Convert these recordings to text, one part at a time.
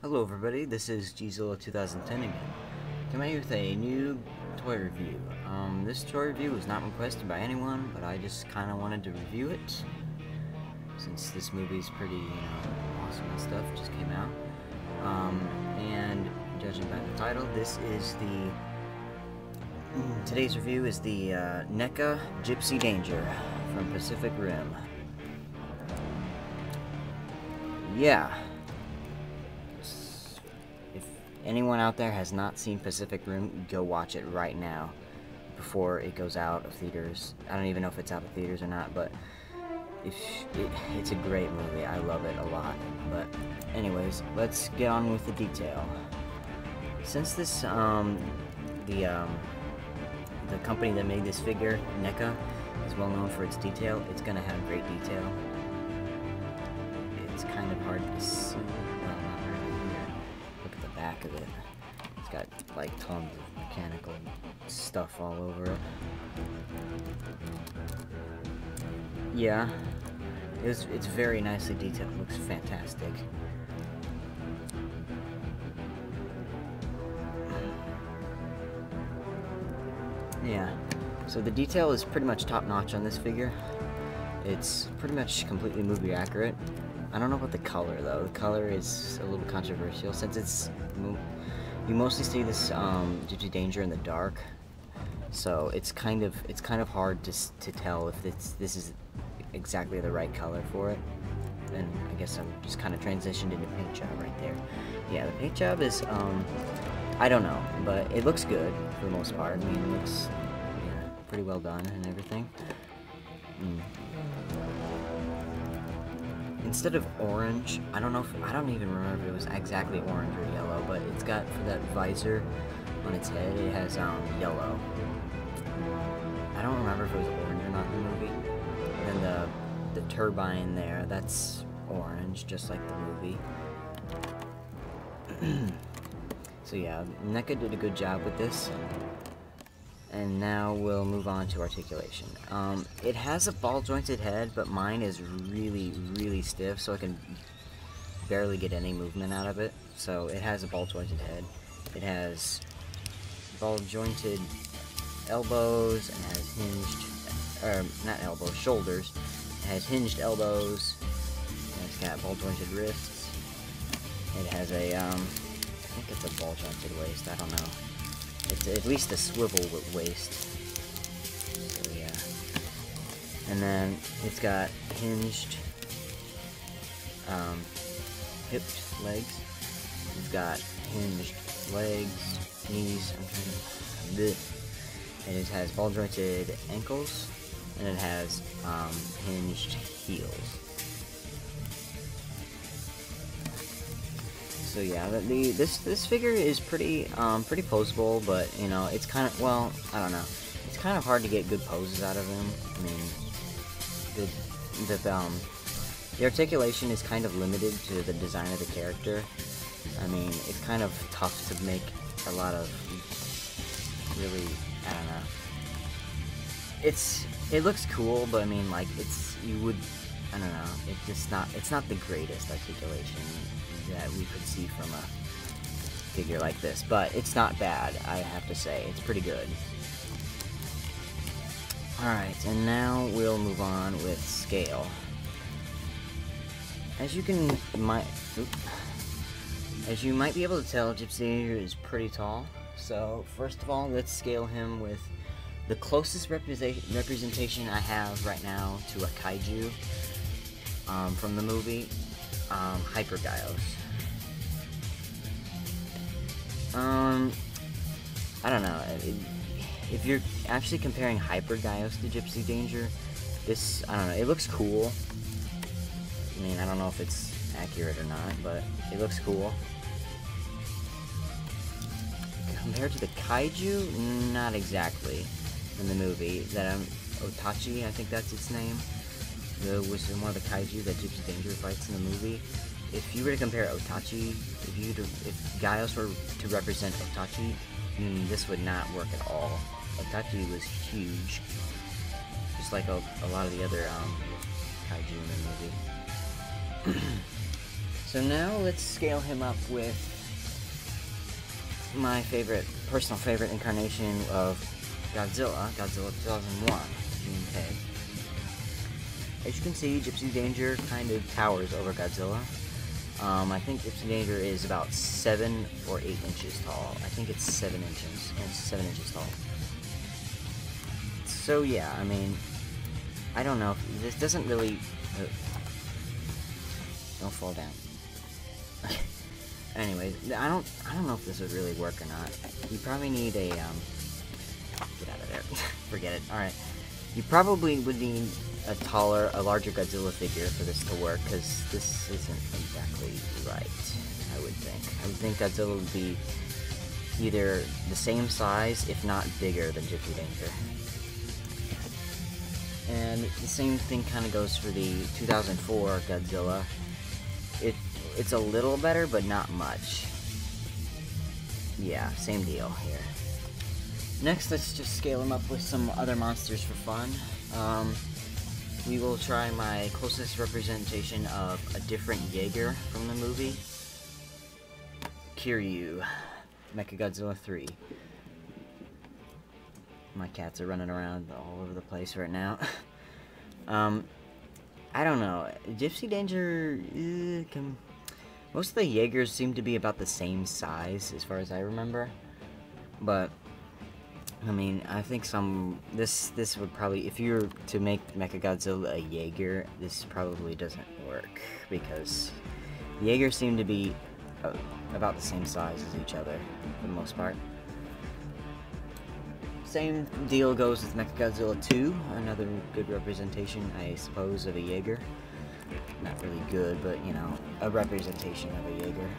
Hello everybody, this is Gzilla2010 again. Come out here with a new toy review. This toy review was not requested by anyone, but I just kind of wanted to review it. Since this movie's pretty, awesome and stuff, just came out. And judging by the title, today's review is the NECA Gipsy Danger from Pacific Rim. Yeah. If anyone out there has not seen Pacific Rim, go watch it right now before it goes out of theaters. I don't even know if it's out of theaters or not, but it's a great movie. I love it a lot. But anyways, let's get on with the detail. Since this the company that made this figure, NECA, is well known for its detail, it's gonna have great detail. It's kind of hard to see. Well, not really here. Look at the back of it. It's got like tons of mechanical stuff all over it. Yeah, it's very nicely detailed. It looks fantastic. Yeah, so the detail is pretty much top-notch on this figure. It's pretty much completely movie accurate. I don't know about the color though. The color is a little controversial since you mostly see this Gipsy Danger in the dark, so it's kind of hard to tell if this is exactly the right color for it. And I guess I'm just kind of transitioned into paint job right there. Yeah, the paint job is I don't know, but it looks good for the most part. I mean, it looks pretty well done and everything. Instead of orange, I don't even remember if it was exactly orange or yellow, but it's got, for that visor on its head, it has yellow. I don't remember if it was orange or not in the movie. And then the turbine there, that's orange, just like the movie. So yeah, NECA did a good job with this. And now we'll move on to articulation. It has a ball-jointed head, but mine is really, really stiff, so I can barely get any movement out of it. So it has a ball-jointed head. It has ball-jointed elbows and has hinged, not elbows, shoulders. It has hinged elbows. And it's got ball-jointed wrists. It has a, I think it's a ball-jointed waist. I don't know. It's at least a swivel waist. So yeah. And then it's got hinged hipped legs. It's got hinged legs, knees, and it has ball jointed ankles, and it has hinged heels. So yeah, this figure is pretty poseable, but it's kind of, well, I don't know. It's kind of hard to get good poses out of him. I mean, the articulation is kind of limited to the design of the character. I mean, it's kind of tough to make a lot of really, I don't know. It looks cool, but I mean, like, I don't know. It's not the greatest articulation that we could see from a figure like this, but it's not bad, I have to say. It's pretty good. Alright, and now we'll move on with scale. As you might be able to tell, Gipsy Danger is pretty tall. So first of all, let's scale him with the closest representation I have right now to a kaiju from the movie, Hypergyos. I don't know. If you're actually comparing Hypergyos to Gipsy Danger, I don't know, it looks cool. I mean, I don't know if it's accurate or not, but it looks cool. Compared to the kaiju, not exactly in the movie. Otachi, I think that's its name. Was one of the kaiju that Gipsy Danger fights in the movie. If you were to compare Otachi, if Gyos were to represent Otachi, this would not work at all. Otachi was huge, just like a lot of the other kaiju in the movie. So now let's scale him up with my personal favorite incarnation of Godzilla 2001, Head. As you can see, Gipsy Danger kind of towers over Godzilla. I think Gipsy Danger is about 7 or 8 inches tall. I think it's 7 inches, and 7 inches tall. So yeah, I mean, I don't know. This doesn't really. Don't fall down. Anyways, I don't know if this would really work or not. You probably need a get out of there. Forget it. All right, you probably would need a larger Godzilla figure for this to work, because this isn't exactly right. I would think Godzilla would be either the same size, if not bigger, than Gipsy Danger. And the same thing kind of goes for the 2004 Godzilla. It's a little better, but not much. Yeah, same deal here. Next, let's just scale him up with some other monsters for fun. We will try my closest representation of a different Jaeger from the movie. Kiryu, Mechagodzilla 3. My cats are running around all over the place right now. I don't know. Gipsy Danger, most of the Jaegers seem to be about the same size, as far as I remember. But I mean, I think this would probably, if you were to make Mechagodzilla a Jaeger, this probably doesn't work, because Jaegers seem to be about the same size as each other for the most part. Same deal goes with Mechagodzilla 2, another good representation, I suppose, of a Jaeger. Not really good, but, you know, a representation of a Jaeger.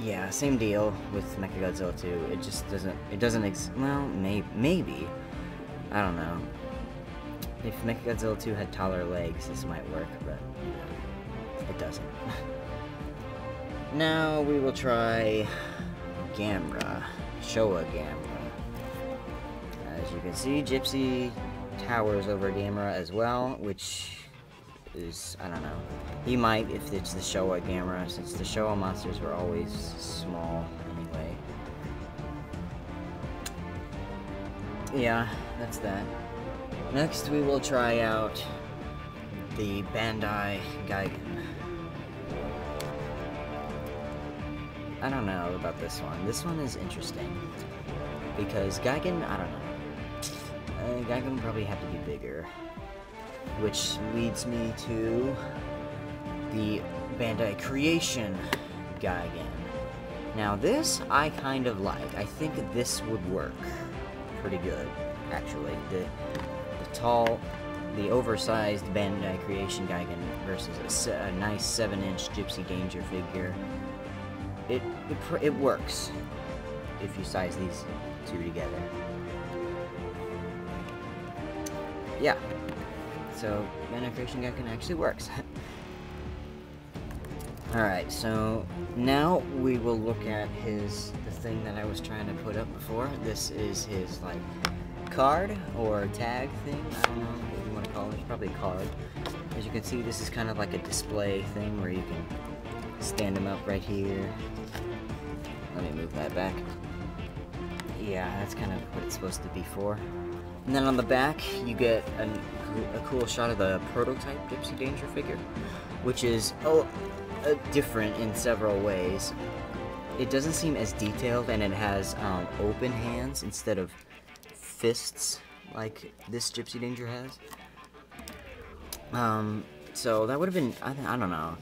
Yeah, same deal with Mechagodzilla 2. It just doesn't, well, maybe. I don't know. If Mechagodzilla 2 had taller legs, this might work, but, you know, it doesn't. Now we will try Gamera, Showa Gamera. As you can see, Gipsy towers over Gamera as well, which is, I don't know. He might if it's the Showa Gamera, since the Showa monsters were always small anyway. Yeah, that's that. Next we will try out the Bandai Gigan. I don't know about this one. This one is interesting, because Gigan, I don't know. Gigan would probably have to be bigger, which leads me to the Bandai Creation Gigan. Now this I kind of like. I think this would work pretty good, actually. The tall, the oversized Bandai Creation Gigan versus a nice 7-inch Gipsy Danger figure. It works if you size these two together. Yeah. So Bandai Creation Gigan actually works. Alright, so now we will look at the thing that I was trying to put up before. This is his, like, card or tag thing. I don't know what you want to call it. It's probably a card. As you can see, this is kind of like a display thing where you can stand him up right here. Let me move that back. Yeah, that's kind of what it's supposed to be for. And then on the back, you get a cool shot of the prototype Gipsy Danger figure, which is different in several ways. It doesn't seem as detailed, and it has open hands instead of fists like this Gipsy Danger has. So that would have been, I don't know.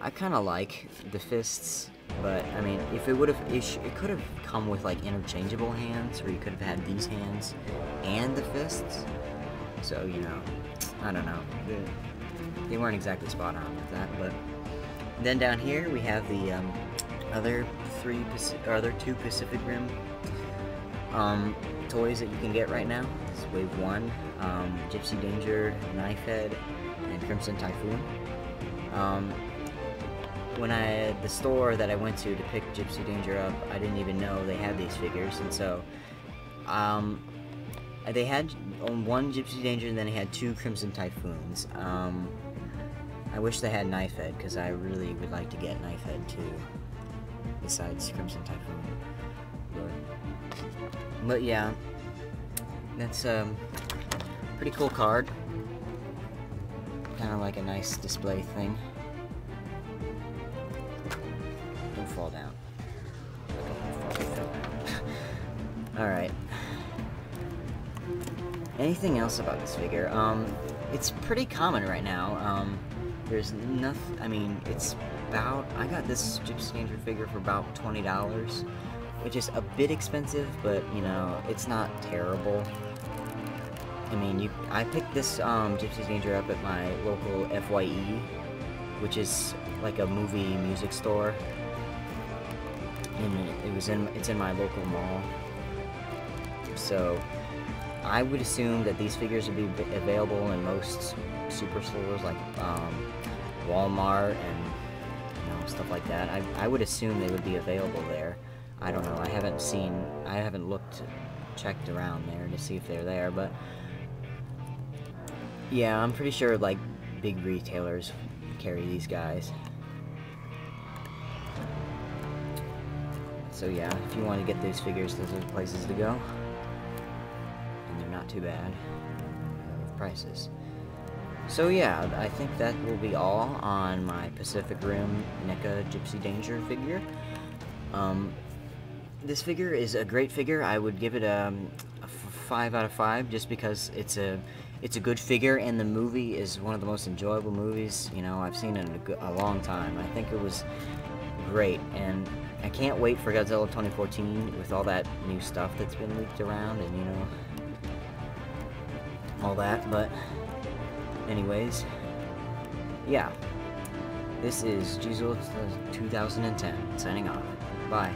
I kind of like the fists, but I mean, if it would have, it could have come with like interchangeable hands, or you could have had these hands and the fists. So, you know, I don't know. They weren't exactly spot on with that, but then down here we have the other two Pacific Rim toys that you can get right now. This is Wave 1, Gipsy Danger, Knifehead, and Crimson Typhoon. When the store that I went to pick Gipsy Danger up, I didn't even know they had these figures, and so They had one Gypsy Danger, and then they had 2 Crimson Typhoons. I wish they had Knifehead, because I really would like to get Knifehead too, besides Crimson Typhoon. But yeah, that's a pretty cool card. Kind of like a nice display thing. Don't fall down. Alright. Anything else about this figure? It's pretty common right now. There's nothing, I mean, it's about, I got this Gypsy Danger figure for about $20, which is a bit expensive, but, you know, it's not terrible. I mean, I picked this Gypsy Danger up at my local FYE, which is like a movie music store, and it's in my local mall. So I would assume that these figures would be available in most super stores like Walmart and, you know, stuff like that. I would assume they would be available there. I don't know. I haven't checked around there to see if they're there, but yeah, I'm pretty sure like big retailers carry these guys. So yeah, if you want to get these figures, those are the places to go. And they're not too bad with prices. So yeah, I think that will be all on my Pacific Rim NECA Gypsy Danger figure. This figure is a great figure. I would give it a 5 out of 5 just because it's a good figure, and the movie is one of the most enjoyable movies, you know, I've seen in a long time. I think it was great, and I can't wait for Godzilla 2014 with all that new stuff that's been leaked around and, you know, all that. But anyways, yeah, this is Jizzle 2010 signing off. Bye.